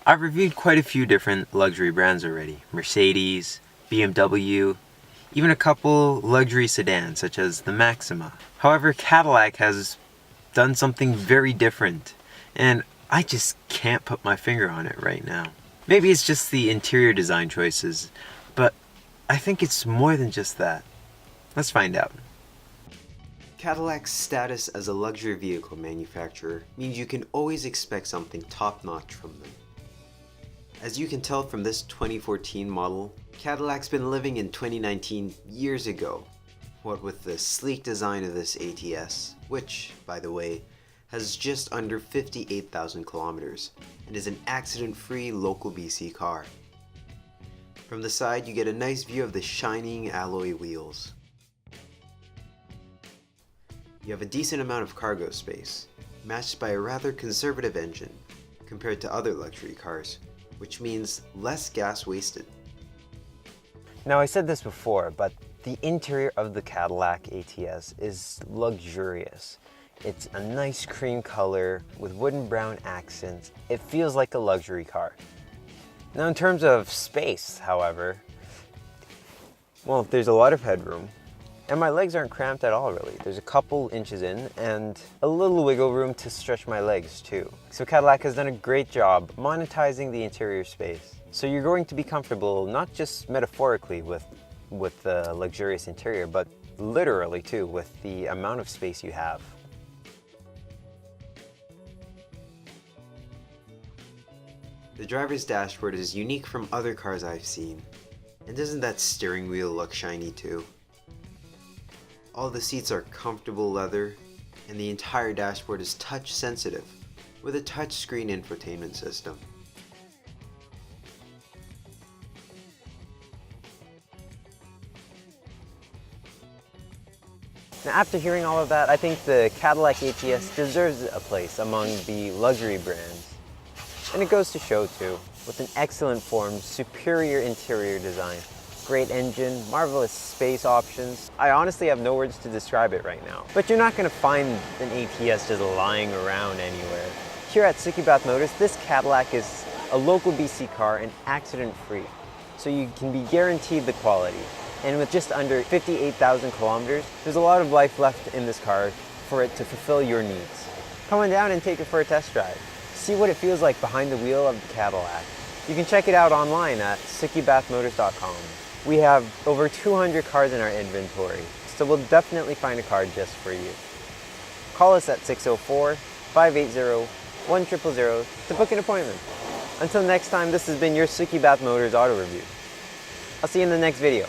I've reviewed quite a few different luxury brands already. Mercedes, BMW, even a couple luxury sedans such as the Maxima. However, Cadillac has done something very different, and I just can't put my finger on it right now. Maybe it's just the interior design choices, but I think it's more than just that. Let's find out. Cadillac's status as a luxury vehicle manufacturer means you can always expect something top-notch from them. As you can tell from this 2014 model, Cadillac's been living in 2019 years ago, what with the sleek design of this ATS, which, by the way, has just under 58,000 kilometers and is an accident-free local BC car. From the side, you get a nice view of the shining alloy wheels. You have a decent amount of cargo space, matched by a rather conservative engine compared to other luxury cars, which means less gas wasted. Now, I said this before, but the interior of the Cadillac ATS is luxurious. It's a nice cream color with wooden brown accents. It feels like a luxury car. Now, in terms of space, however, well, there's a lot of headroom. And my legs aren't cramped at all, really. There's a couple inches in and a little wiggle room to stretch my legs too. So Cadillac has done a great job monetizing the interior space. So you're going to be comfortable, not just metaphorically with the luxurious interior, but literally too, with the amount of space you have. The driver's dashboard is unique from other cars I've seen. And doesn't that steering wheel look shiny too? All the seats are comfortable leather, and the entire dashboard is touch sensitive with a touchscreen infotainment system. Now, after hearing all of that, I think the Cadillac ATS deserves a place among the luxury brands. And it goes to show too, with an excellent form, superior interior design, great engine, marvelous space options. I honestly have no words to describe it right now. But you're not going to find an ATS just lying around anywhere. Here at Sukibat Motors, this Cadillac is a local BC car and accident-free. So you can be guaranteed the quality. And with just under 58,000 kilometers, there's a lot of life left in this car for it to fulfill your needs. Come on down and take it for a test drive. See what it feels like behind the wheel of the Cadillac. You can check it out online at sukibathmotors.com. We have over 200 cars in our inventory, so we'll definitely find a car just for you. Call us at 604-580-1000 to book an appointment. Until next time, this has been your Sukibat Motors Auto Review. I'll see you in the next video.